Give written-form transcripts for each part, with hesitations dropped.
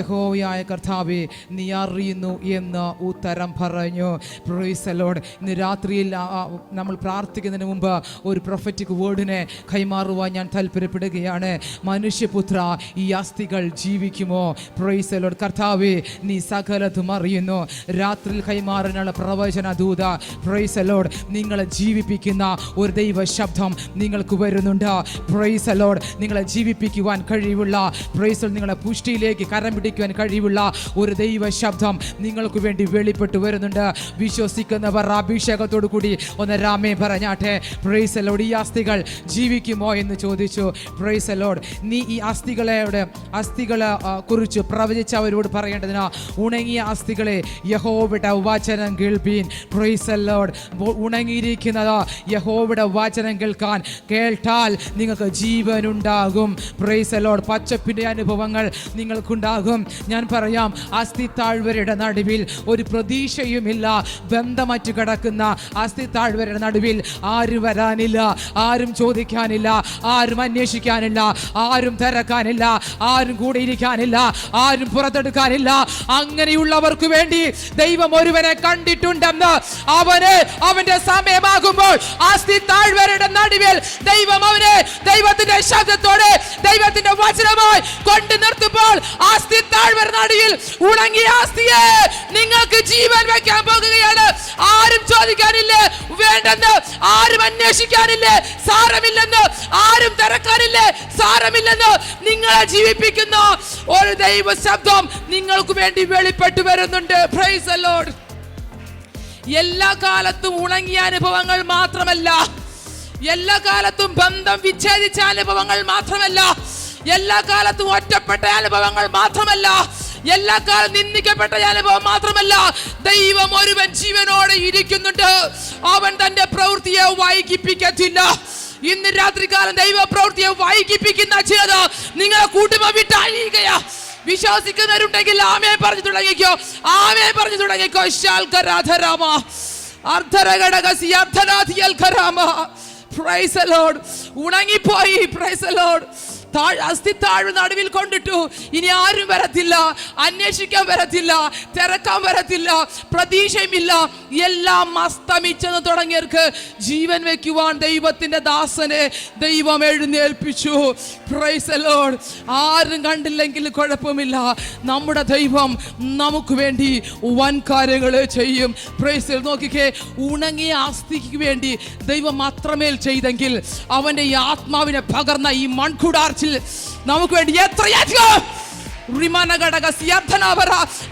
യഹോവയായ കർത്താവേ, നീ അറിയുന്നു എന്ന് ഉത്തരം പറഞ്ഞു. Price the Lord. ഇന്ന് രാത്രിയിൽ നമ്മൾ പ്രാർത്ഥിക്കുന്നതിന് മുമ്പ് ഒരു പ്രൊഫറ്റിക് വേർഡിനെ കൈമാറുവാൻ ഞാൻ താല്പര്യപ്പെടുകയാണ്. മനുഷ്യപുത്ര, ഈ അസ്ഥികൾ ജീവിക്കുമോ? Price the Lord. കർത്താവേ, നീ സകലതും അറിയുന്നു. രാത്രിയിൽ കൈമാറാനുള്ള പ്രവചന ദൂത, പ്രൈസ് ദി ലോർഡ്, നിങ്ങളെ ജീവിപ്പിക്കുന്ന ഒരു ദൈവ ശബ്ദം നിങ്ങൾക്ക് വരുന്നുണ്ട്. Price the Lord. നിങ്ങളെ ജീവിപ്പിക്കുവാൻ കഴിവുള്ള, പ്രൈസ് ദി ലോർഡ്, നിങ്ങളെ പുഷ്ടിയിലേക്ക് കരം പിടിക്കുവാൻ കഴിവുള്ള ഒരു ദൈവ ശബ്ദം നിങ്ങൾക്ക് വേണ്ടി വെളിപ്പെട്ടു വരുന്നുണ്ട്. വിശ്വസിക്കുന്നവർ അഭിഷേകത്തോടു കൂടി ഒന്ന് രാമേ പറഞ്ഞാട്ടെ. Price the Lord. ഈ അസ്ഥികൾ ജീവിക്കുമോ എന്ന് ചോദിച്ചു. Price the Lord. നീ ഈ അസ്ഥികളെ കുറിച്ച് പ്രവചിച്ചവരോട് പറയേണ്ടതിന്, ഉണങ്ങിയ അസ്ഥികളെ യഹോവയുടെ വചനം കേൾപ്പീൻ. Praise the lord. ഉണങ്ങിയിരിക്കുന്നത് യഹോവയുടെ വചനം കേട്ടാൽ നിങ്ങൾക്ക് ജീവനുണ്ടാകും. Praise the lord. പച്ചപ്പിന്റെ അനുഭവങ്ങൾ നിങ്ങൾക്കുണ്ടാകും. ഞാൻ പറയാം, അസ്ഥി താഴ്വരയുടെ നടുവിൽ ഒരു പ്രതീക്ഷയുമില്ല. ബന്ധമറ്റു കിടക്കുന്ന അസ്ഥി താഴ്വരയുടെ നടുവിൽ ആരും വരാനില്ല, ആരും ചോദിക്കാനില്ല, ആരും അന്വേഷിക്കാനില്ല, ആരും തിരക്കാനില്ല, ആരും കൂടെ ഇരിക്കാനില്ല, ആരും പുറത്തെടുക്കാനില്ല. അങ്ങനെയുള്ളവർക്ക് വേണ്ടി ദൈവം ഒരുവനെ കണ്ടിട്ടുണ്ടെന്ന് അവന്റെ സമയമാകുമ്പോൾ അസ്ഥി താഴ്വരയുടെ നടുവിൽ ദൈവം അവനെ ദൈവത്തിന്റെ ശബ്ദത്തോടെ ദൈവത്തിന്റെ വചനമായി കൊണ്ടു നിർത്തുമ്പോൾ അസ്ഥി താഴ്വര നടുവിൽ ഉണങ്ങിയ അസ്ഥിയെ നിങ്ങൾക്ക് ജീവൻ വെക്കാൻ പോകുകയാണ്. ആരും ചോദിക്കാനില്ലേ, വേണ്ടെന്ന് ആരും അന്വേഷിക്കാനില്ലേ, സാരമില്ലെന്ന് ആരും തിരക്കാനില്ലേ, സാരമില്ലെന്ന് നിങ്ങളെ ജീവിപ്പിക്കുന്ന ഒരു ദൈവ ശബ്ദം നിങ്ങൾക്ക് വേണ്ടി വെളിപ്പെട്ടു വരുന്നുണ്ട്. Price the Lord. എല്ലാ കാലത്തും ഉണങ്ങിയ അനുഭവങ്ങൾ മാത്രമല്ല, എല്ലാ കാലത്തും ബന്ധം വിച്ഛേദിച്ച അനുഭവങ്ങൾ മാത്രമല്ല, എല്ലാ കാലത്തും ഒറ്റപ്പെട്ട അനുഭവങ്ങൾ മാത്രമല്ല, എല്ലാ കാലം നിന്ദിക്കപ്പെട്ട അനുഭവം മാത്രമല്ല, ദൈവം ഒരുവൻ ജീവനോടെ ഇരിക്കുന്നുണ്ട്. അവൻ തന്റെ പ്രവൃത്തിയെ വൈകിപ്പിക്കത്തില്ല. ഇന്ന് രാത്രികാലം ദൈവ പ്രവൃത്തിയെ വൈകിപ്പിക്കുന്ന ചിലത് നിങ്ങളെ കൂട്ടുമ്പോ വിട്ടഴിയുകയാ. വിശ്വസിക്കുന്നവരുണ്ടെങ്കിൽ ആമേ പറഞ്ഞു തുടങ്ങിക്കോ, ആമേ പറഞ്ഞു തുടങ്ങിക്കോ. Praise the lord. ഉണങ്ങിപ്പോയി. Praise the lord. അസ്ഥി താഴ്വ നടുവിൽ കൊണ്ടിട്ടു. ഇനി ആരും വരത്തില്ല, അന്വേഷിക്കാൻ വരത്തില്ല, തിരക്കാൻ വരത്തില്ല, പ്രതീക്ഷയുമില്ല. എല്ലാം അസ്തമിച്ചെന്ന് തുടങ്ങിയവർക്ക് ജീവൻ വെക്കുവാൻ ദൈവത്തിന്റെ ദാസനെ ദൈവം എഴുന്നേൽപ്പിച്ചു. Price the Lord. ആരും കണ്ടില്ലെങ്കിൽ കുഴപ്പമില്ല, നമ്മുടെ ദൈവം നമുക്ക് വേണ്ടി വൻ കാര്യങ്ങൾ ചെയ്യും. Price the Lord. നോക്കിക്കേ, ഉണങ്ങിയ അസ്ഥിക്ക് വേണ്ടി ദൈവം അത്രമേൽ ചെയ്തെങ്കിൽ അവന്റെ ഈ ആത്മാവിനെ പകർന്ന ഈ മൺകുടാർച്ചിൽ നമുക്ക് വേണ്ടി എത്രയധികം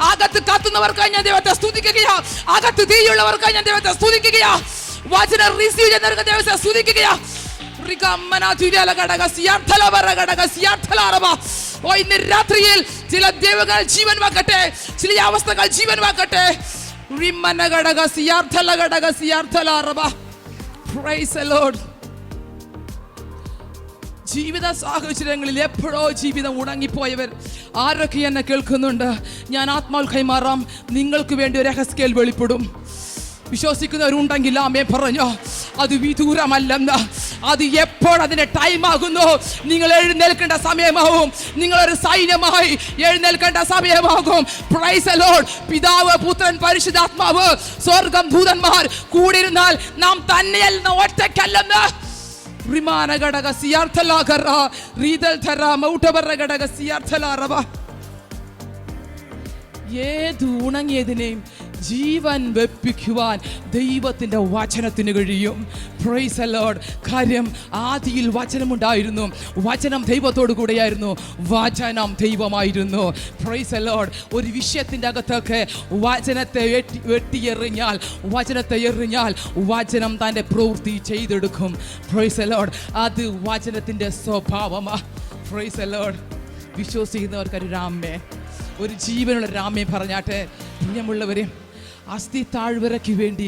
അകത്ത് കത്തുന്നവർക്കായി ഞാൻ ദൈവത്തെ സ്തുതിക്കുകയാ. അകത്ത് തീയുള്ളവർക്കായി ഞാൻ ദൈവത്തെ സ്തുതിക്കുകയാ. വചനം റിസീവ് ചെയ്യുന്നവർക്ക് ദൈവത്തെ സ്തുതിക്കുകയാ. ഇന്ന് രാത്രിയിൽ ചില ദൈവങ്ങൾ ജീവൻ വാക്കട്ടെ, ചില അവസ്ഥകൾ ജീവൻ വാക്കട്ടെ. Praise the Lord. ജീവിത സാഹചര്യങ്ങളിൽ എപ്പോഴോ ജീവിതം ഉണങ്ങിപ്പോയവർ ആരൊക്കെ എന്നെ കേൾക്കുന്നുണ്ട്, ഞാൻ ആത്മാവിൽ കൈമാറാം. നിങ്ങൾക്ക് വേണ്ടി ഒരു രഹസ്യം വെളിപ്പെടും. വിശ്വസിക്കുന്നവരുണ്ടെങ്കിൽ ആമേ പറഞ്ഞോ. അത് വിദൂരമല്ലെന്ന്, അത് എപ്പോൾ അതിന്റെ ടൈം ആകുന്നു, നിങ്ങൾ എഴുന്നേൽക്കേണ്ട സമയമാകും. നിങ്ങളൊരു സൈന്യമായി എഴുന്നേൽക്കേണ്ട സമയമാകും. Praise the lord. പിതാവ്, പുത്രൻ, പരിശുദ്ധാത്മാവ്, സ്വർഗം, ദൂതന്മാർ കൂടിയിരുന്നാൽ നാം തന്നെയല്ല, ഒറ്റയ്ക്കല്ലെന്ന്. ഏത് ഉണങ്ങിയതിനെയും ജീവൻ വെപ്പിക്കുവാൻ ദൈവത്തിന്റെ വചനത്തിന് കഴിയും. Price the Lord. കാര്യം, ആദിയിൽ വചനമുണ്ടായിരുന്നു, വചനം ദൈവത്തോടു കൂടെയായിരുന്നു, വചനം ദൈവമായിരുന്നു. Price the Lord. ഒരു വിഷയത്തിന്റെ അകത്തൊക്കെ വചനത്തെ വെട്ടിയെറിഞ്ഞാൽ, വചനത്തെ എറിഞ്ഞാൽ വചനം തന്റെ പ്രവൃത്തി ചെയ്തെടുക്കും. Praise the lord. അത് വചനത്തിന്റെ സ്വഭാവമാണ്. Praise the lord. വിശ്വസിക്കുന്നവർക്കൊരു രാമേ, ഒരു ജീവനുള്ള രാമേ പറഞ്ഞാട്ടെ. പ്രിയമുള്ളവരെ, അസ്ഥി താഴ്വരയ്ക്ക് വേണ്ടി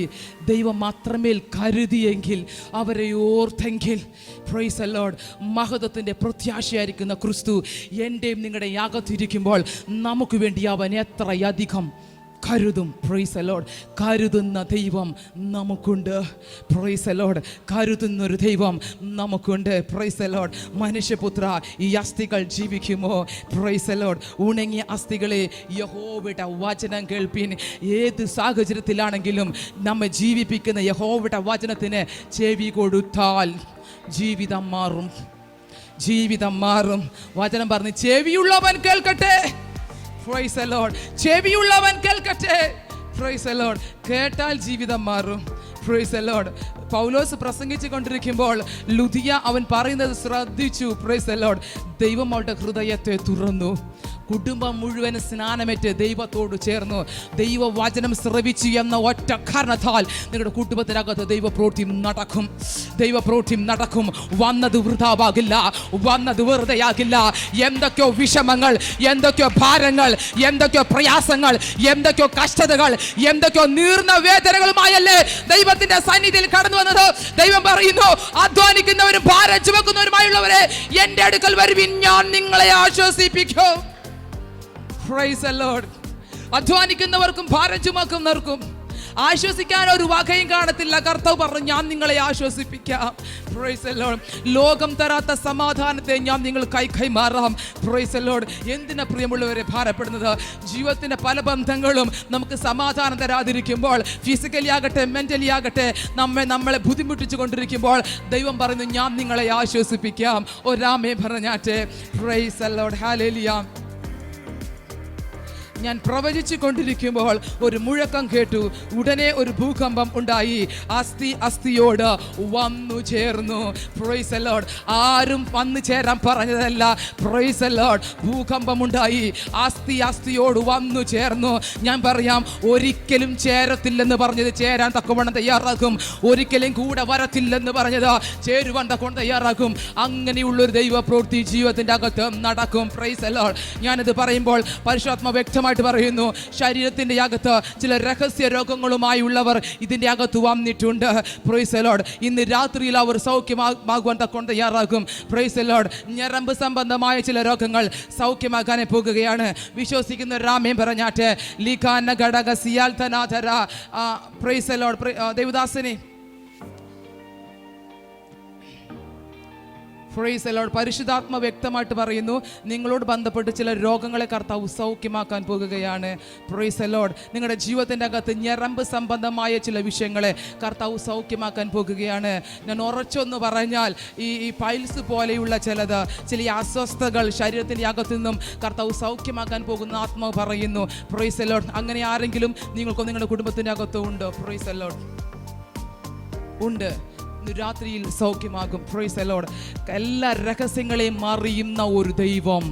ദൈവം അത്രമേൽ കരുതിയെങ്കിൽ, അവരെ ഓർത്തെങ്കിൽ, പ്രൈസ് ദി ലോർഡ്, മഹത്വത്തിൻ്റെ പ്രത്യാശയായിരിക്കുന്ന ക്രിസ്തു എൻ്റെയും നിങ്ങളുടെ യാഗത്തിരിക്കുമ്പോൾ നമുക്ക് വേണ്ടി അവൻ എത്രയധികം കരുതും. Price the Lord. കരുതുന്ന ദൈവം നമുക്കുണ്ട്. Price the Lord. കരുതുന്നൊരു ദൈവം നമുക്കുണ്ട്. Price the Lord. മനുഷ്യപുത്ര, ഈ അസ്ഥികൾ ജീവിക്കുമോ? Price the Lord. ഉണങ്ങിയ അസ്ഥികളെ യഹോവയുടെ വചനം കേൾപ്പിൻ. ഏത് സാഹചര്യത്തിലാണെങ്കിലും നമ്മെ ജീവിപ്പിക്കുന്ന യഹോവയുടെ വചനത്തിന് ചെവി കൊടുത്താൽ ജീവിതം മാറും. ജീവിതം മാറും. വചനം പറഞ്ഞ് ചെവിയുള്ളവൻ കേൾക്കട്ടെ. Praise the lord. ചെവിയുള്ളവൻ കേൾക്കട്ടെ. Praise the lord. കേട്ടാൽ ജീവിതം മാറും. Price the Lord. പൗലോസ് പ്രസംഗിച്ചു കൊണ്ടിരിക്കുമ്പോൾ ലുദിയ അവൻ പറയുന്നത് ശ്രദ്ധിച്ചു. Price the Lord. ദൈവം അവളുടെ ഹൃദയത്തെ തുറന്നു. കുടുംബം മുഴുവൻ സ്നാനമേറ്റ് ദൈവത്തോട് ചേർന്നു. ദൈവവചനം ശ്രവിച്ചു എന്ന ഒറ്റ കാരണത്താൽ നിങ്ങളുടെ കുടുംബത്തിനകത്ത് ദൈവപ്രവൃത്തി നടക്കും. ദൈവപ്രവൃത്തി നടക്കും. വന്നത് വൃഥാവാകില്ല. വന്നത് വെറുതെയാകില്ല. എന്തൊക്കെയോ വിഷമങ്ങൾ, എന്തൊക്കെയോ ഭാരങ്ങൾ, എന്തൊക്കെയോ പ്രയാസങ്ങൾ, എന്തൊക്കെയോ കഷ്ടതകൾ, എന്തൊക്കെയോ നീർന്ന വേദനകളുമായല്ലേ ദൈവത്തിന്റെ സന്നിധിയിൽ കടന്നു വന്നത്. ദൈവം പറയുന്നു, അധ്വാനിക്കുന്നവരും ഭാരം ചുമക്കുന്നവരുമായുള്ളവരെ എന്റെ അടുക്കൽ വരുവിൻ, ഞാൻ നിങ്ങളെ ആശ്വസിപ്പിക്കും. Praise the Lord. അധ്വാനിക്കുന്നവർക്കും ഭാരം ചുമക്കുന്നവർക്കും ആശ്വസിക്കാൻ ഒരു വകയും കാണത്തില്ല. കർത്താവ് പറഞ്ഞു, ഞാൻ നിങ്ങളെ ആശ്വസിപ്പിക്കാം. Praise the Lord. ലോകം തരാത്ത സമാധാനത്തെ ഞാൻ നിങ്ങൾ കൈമാറാം. Praise the Lord. എന്തിനാ പ്രിയമുള്ളവരെ ഭാരപ്പെടുന്നത്? ജീവിതത്തിന്റെ പല ബന്ധങ്ങളും നമുക്ക് സമാധാനം തരാതിരിക്കുമ്പോൾ, ഫിസിക്കലി ആകട്ടെ മെന്റലി ആകട്ടെ നമ്മളെ ബുദ്ധിമുട്ടിച്ചു കൊണ്ടിരിക്കുമ്പോൾ ദൈവം പറയുന്നു, ഞാൻ നിങ്ങളെ ആശ്വസിപ്പിക്കാം. ഒരാമേ പറഞ്ഞാട്ടെ. Praise the Lord. Hallelujah. ഞാൻ പ്രവചിച്ചു കൊണ്ടിരിക്കുമ്പോൾ ഒരു മുഴക്കം കേട്ടു. ഉടനെ ഒരു ഭൂകമ്പം ഉണ്ടായി. അസ്ഥി അസ്ഥിയോട് വന്നു ചേർന്നു. Price the Lord. ആരും വന്നു ചേരാൻ പറഞ്ഞതല്ല. Price the Lord. ഭൂകമ്പം ഉണ്ടായി. അസ്ഥി അസ്ഥിയോട് വന്നു ചേർന്നു. ഞാൻ പറയാം, ഒരിക്കലും ചേരത്തില്ലെന്ന് പറഞ്ഞത് ചേരാൻ തക്കവണ്ണം തയ്യാറാക്കും. ഒരിക്കലും കൂടെ വരത്തില്ലെന്ന് പറഞ്ഞത് ചേരുവാൻ തക്കവണ്ണം തയ്യാറാക്കും. അങ്ങനെയുള്ളൊരു ദൈവ പ്രവൃത്തി ജീവിതത്തിന്റെ അകത്ത് നടക്കും. Price the Lord. ഞാനിത് പറയുമ്പോൾ പരിശുദ്ധാത്മ വ്യക്തമായിട്ട് പറയുന്നു, ശരീരത്തിന്റെ അകത്ത് ചില രഹസ്യ രോഗങ്ങളുമായുള്ളവർ ഇതിന്റെ അകത്ത് വന്നിട്ടുണ്ട്. Price the Lord. ഇന്ന് രാത്രിയിൽ അവർ സൗഖ്യമാകുവാൻ തക്കൊണ്ട് തയ്യാറാകും. Price the Lord. ഞരമ്പ് സംബന്ധമായ ചില രോഗങ്ങൾ സൗഖ്യമാകാൻ പോകുകയാണ്. വിശ്വസിക്കുന്ന രാമേം പറഞ്ഞാട്ടെ. ലീഖാന ഘടക സിയാൽ തനാധര. Praise the lord. ദേവദാസനെ പ്രൈസ് ദി ലോർഡ്. പരിശുദ്ധാത്മ വ്യക്തമായിട്ട് പറയുന്നു, നിങ്ങളോട് ബന്ധപ്പെട്ട് ചില രോഗങ്ങളെ കർത്താവ് സൗഖ്യമാക്കാൻ പോകുകയാണ്. Price the Lord. നിങ്ങളുടെ ജീവിതത്തിൻ്റെ അകത്ത് ഞരമ്പ് സംബന്ധമായ ചില വിഷയങ്ങളെ കർത്താവ് സൗഖ്യമാക്കാൻ പോകുകയാണ്. ഞാൻ ഉറച്ചൊന്ന് പറഞ്ഞാൽ, ഈ പൈൽസ് പോലെയുള്ള ചില അസ്വസ്ഥതകൾ ശരീരത്തിൻ്റെ അകത്തു നിന്നും കർത്താവ് സൗഖ്യമാക്കാൻ പോകുന്ന ആത്മാവ് പറയുന്നു. Praise the Lord. അങ്ങനെ ആരെങ്കിലും നിങ്ങൾക്കോ നിങ്ങളുടെ കുടുംബത്തിൻ്റെ അകത്തോ ഉണ്ടോ? Price the Lord. ഉണ്ട്. രാത്രിയിൽ സൗഖ്യമാകും. Price the Lord. എല്ലാ രഹസ്യങ്ങളെയും അറിയുന്ന ഒരു ദൈവം.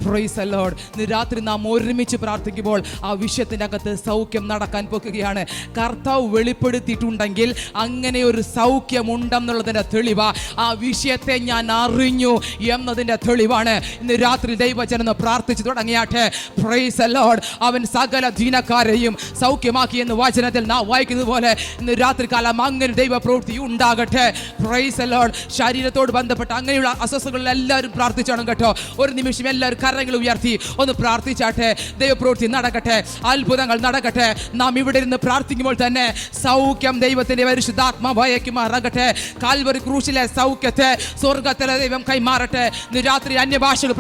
Price the Lord. ഇന്ന് രാത്രി നാം ഒരുമിച്ച് പ്രാർത്ഥിക്കുമ്പോൾ ആ വിഷയത്തിൻ്റെ അകത്ത് സൗഖ്യം നടക്കാൻ പോകുകയാണ്. കർത്താവ് വെളിപ്പെടുത്തിയിട്ടുണ്ടെങ്കിൽ അങ്ങനെ ഒരു സൗഖ്യം ഉണ്ടെന്നുള്ളതിൻ്റെ തെളിവാ. ആ വിഷയത്തെ ഞാൻ അറിഞ്ഞു എന്നതിൻ്റെ തെളിവാണ്. ഇന്ന് രാത്രി ദൈവജനം പ്രാർത്ഥിച്ചു തുടങ്ങിയാട്ടെ. Price the Lord. അവൻ സകല ദീനക്കാരെയും സൗഖ്യമാക്കി എന്ന് വചനത്തിൽ നാം വായിക്കുന്നത് പോലെ ഇന്ന് രാത്രി കാലം അങ്ങനെ ദൈവ പ്രവൃത്തി ഉണ്ടാകട്ടെ. Price the Lord. ശരീരത്തോട് ബന്ധപ്പെട്ട അങ്ങനെയുള്ള അസ്വസ്ഥതകളിൽ എല്ലാവരും പ്രാർത്ഥിച്ചോണം കേട്ടോ. ഒരു നിമിഷം എല്ലാവരും കരങ്ങൾ ഉയർത്തി ഒന്ന് പ്രാർത്ഥിച്ചാട്ടെ. ദൈവപ്രവൃത്തി നടക്കട്ടെ. അത്ഭുതങ്ങൾ നടക്കട്ടെ. നാം ഇവിടെ ഇരുന്ന് പ്രാർത്ഥിക്കുമ്പോൾ തന്നെ സൗഖ്യം ദൈവത്തിന്റെ പരിശുദ്ധാത്മാവായേക്കുമാറാകട്ടെ. കാൽവറി ക്രൂശിലെ സൗഖ്യത്തെ സ്വർഗത്തിലെ ദൈവം കൈമാറട്ടെ. ഇന്ന് രാത്രി അന്യഭാഷകൾ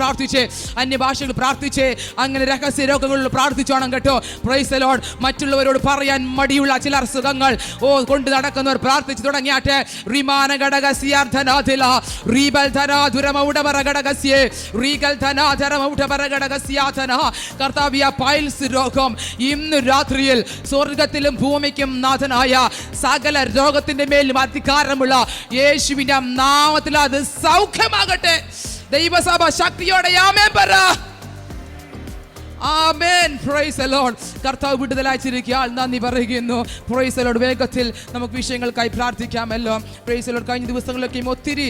പ്രാർത്ഥിച്ച് അങ്ങനെ രഹസ്യ രോഗങ്ങളിൽ പ്രാർത്ഥിച്ചോണം കേട്ടോ. Price the Lord. മറ്റുള്ളവരോട് പറയാൻ മടിയുള്ള ചില അസുഖങ്ങൾ കൊണ്ട് നടക്കുന്നവർ പ്രാർത്ഥിച്ചു തുടങ്ങിയാട്ടെ. റിമാന ഘടകസ്യാർത്ഥനാഥില റീബൽ ധനാധുരമ ഉടവര ഘടകസ്യേ റീഗൽ ധനാധരമ ഉടവര ഘടകസ്യാഥന. കർത്താവിയ പൈൽസ് രോഗം ഇന്ന് രാത്രിയിൽ സ്വർഗത്തിലും ഭൂമിക്കും നാഥനായ സകല രോഗത്തിന്റെ മേലും അധികാരമുള്ള യേശുവിന്റെ നാമത്തിൽ അത് സൗഖ്യമാകട്ടെ. ദൈവസഭ ശക്തിയോടെ ആമേൻ പറ. ആമേൻ. Praise the lord. കർത്താവ് വിടുതലായിരിക്കാൻ നന്ദി പറയുന്നു. Praise the lord. വേഗത്തിൽ നമുക്ക് വിഷയങ്ങൾക്കായി പ്രാർത്ഥിക്കാമല്ലോ. Praise the lord. കഴിഞ്ഞ ദിവസങ്ങളിലൊക്കെയും ഒത്തിരി